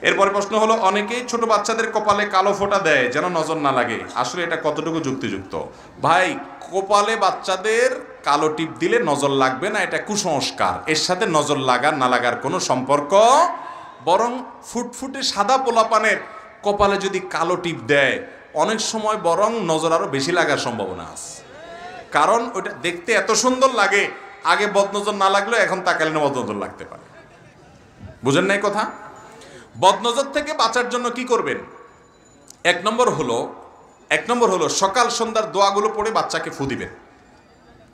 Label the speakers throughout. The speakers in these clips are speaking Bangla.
Speaker 1: এরপরে প্রশ্ন হলো, অনেকেই ছোট বাচ্চাদের কপালে কালো ফোঁটা দেয় যেন নজর না লাগে, আসলে এটা কতটুকু যুক্তিযুক্ত? ভাই, কপালে বাচ্চাদের কালো টিপ দিলে নজর লাগবে না, এটা কুসংস্কার। এর সাথে নজর লাগার না লাগার কোনো সম্পর্ক, বরং ফুটফুটে সাদা পোলাপানের কপালে যদি কালো টিপ দেয় অনেক সময় বরং নজর আরো বেশি লাগার সম্ভাবনা আছে। কারণ ওটা দেখতে এত সুন্দর লাগে, আগে বদনজর না লাগলেও এখন তাকালে না বদনজর লাগতে পারে। বুঝেন নাই কথা? বদনজর থেকে বাঁচার জন্য কি করবেন? এক নম্বর হলো সকাল সন্ধ্যার দোয়াগুলো পড়ে বাচ্চাকে ফু দিবেন।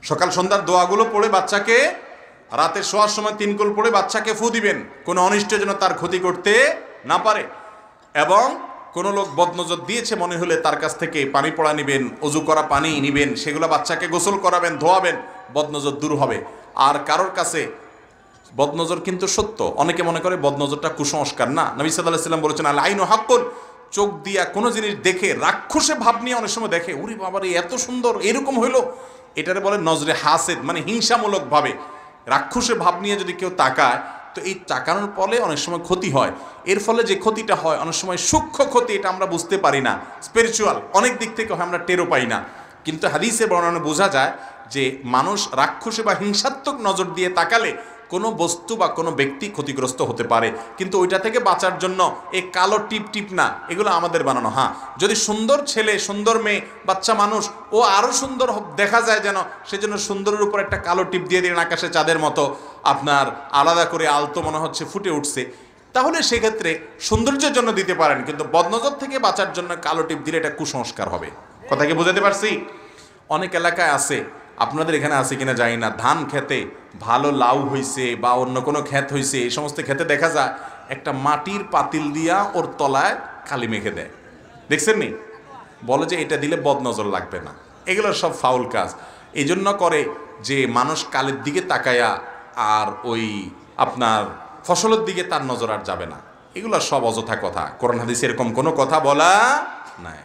Speaker 1: সকাল সন্ধ্যার দোয়াগুলো পড়ে বাচ্চাকে, রাতে শোয়ার সময় 3 কুল পড়ে বাচ্চাকে ফু দিবেন, কোনো অনিষ্ট যেন তার ক্ষতি করতে না পারে। এবং কোনো লোক বদনজর দিয়েছে মনে হলে তার কাছ থেকে পানি পড়া নিবেন, অজু করা পানি নিবেন, সেগুলো বাচ্চাকে গোসল করাবেন, ধোয়াবেন, বদনজর দূর হবে। আর কারোর কাছে বদনজর কিন্তু সত্য, অনেকে মনে করে বদনজরটা কুসংস্কার। না, নবী সাল্লাল্লাহু আলাইহি ওয়াসাল্লাম বলেছেন, আল আইনু হাক্কুন, চোখ দিয়া কোনো জিনিস দেখে রাক্ষসে ভাব নিয়ে অনেক সময় দেখে, ওরে বাবারে এত সুন্দর, এরকম হইলো, এটারে বলে নজরে হাসেদ, মানে হিংসামূলক ভাবে রাক্ষসে ভাব নিয়ে যদি কেউ তাকায়, তো এই তাকানোর ফলে অনেক সময় ক্ষতি হয়। এর ফলে যে ক্ষতিটা হয় অনেক সময় সূক্ষ্ম ক্ষতি, এটা আমরা বুঝতে পারি না, স্পিরিচুয়াল অনেক দিক থেকে হয়, আমরা টেরও পাই না। কিন্তু হাদিসে বর্ণনা বোঝা যায় যে মানুষ রাক্ষসে বা হিংসাত্মক নজর দিয়ে তাকালে কোনো বস্তু বা কোনো ব্যক্তি ক্ষতিগ্রস্ত হতে পারে। কিন্তু ওইটা থেকে বাঁচার জন্য এই কালো টিপ টিপ না, এগুলো আমাদের বানানো। হ্যাঁ, যদি সুন্দর ছেলে, সুন্দর মেয়ে, বাচ্চা মানুষ, ও আরও সুন্দর দেখা যায় যেন, সেজন্য সুন্দরের উপর একটা কালো টিপ দিয়ে দিলেন, আকাশে চাঁদের মতো আপনার আলাদা করে আলতো মনে হচ্ছে ফুটে উঠছে, তাহলে সেক্ষেত্রে সৌন্দর্যের জন্য দিতে পারেন। কিন্তু বদনজর থেকে বাঁচার জন্য কালো টিপ দিলে এটা কুসংস্কার হবে। কথা কি বোঝাতে পারছি? অনেক এলাকায় আছে, আপনাদের এখানে আছে কিনা জানি না, ধান খেতে ভালো লাউ হইছে বা অন্য কোনো ক্ষেত হইছে, এই সমস্ত ক্ষেতে দেখা যায় একটা মাটির পাতিল দিয়া ওর তলায় কালি মেখে দেয়, দেখছেন নি? বলে যে এটা দিলে বদনজর লাগবে না। এগুলো সব ফাউল কাজ। এই জন্য করে যে মানুষ কালের দিকে তাকায়া আর ওই আপনার ফসলের দিকে তার নজর আর যাবে না। এগুলো সব অযথা কথা, কোরআন হাদিসে এরকম কোনো কথা বলা নাই।